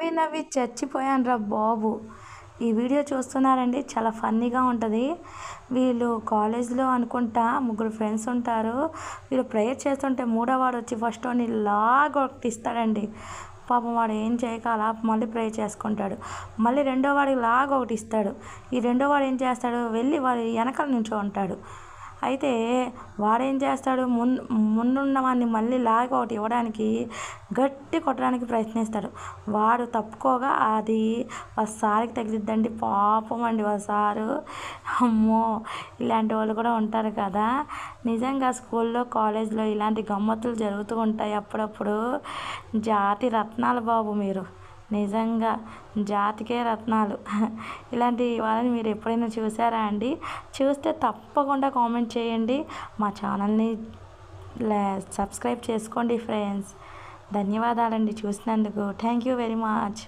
నవ్వి నవ్వి చచ్చిపోయాను రా బాబు. ఈ వీడియో చూస్తున్నారండి, చాలా ఫన్నీగా ఉంటుంది. వీళ్ళు కాలేజ్లో అనుకుంటా ముగ్గురు ఫ్రెండ్స్ ఉంటారు. వీళ్ళు ప్రేయర్ చేస్తుంటే మూడో వాడు వచ్చి ఫస్ట్ వాడిని ఒకటి ఇస్తాడండి. పాపం వాడు ఏం చేయక అలా మళ్ళీ ప్రే చేసుకుంటాడు. మళ్ళీ రెండో వాడికి ఒకటి ఇస్తాడు. ఈ రెండో వాడు ఏం చేస్తాడు, వెళ్ళి వాడి వెనకాల నుంచో ఉంటాడు. అయితే వాడేం చేస్తాడు, ముందున్న వాడిని మళ్ళీ ఒకటి ఇవ్వడానికి గట్టి కొట్టడానికి ప్రయత్నిస్తాడు. వాడు తప్పుకోగా అది సారికి తగిలిద్దండి. పాపం అండి సారు. అమ్మో, ఇలాంటి వాళ్ళు కూడా ఉంటారు కదా. నిజంగా స్కూల్లో కాలేజ్లో ఇలాంటి గమ్మత్తులు జరుగుతూ ఉంటాయి అప్పుడప్పుడు. జాతి రత్నాలు బాబు మీరు, నిజంగా జాతికే రత్నాలు. ఇలాంటి వాళ్ళని మీరు ఎప్పుడైనా చూసారా అండి? చూస్తే తప్పకుండా కామెంట్ చేయండి. మా ఛానల్ని సబ్స్క్రైబ్ చేసుకోండి ఫ్రెండ్స్. ధన్యవాదాలండి చూసినందుకు. Thank you very much.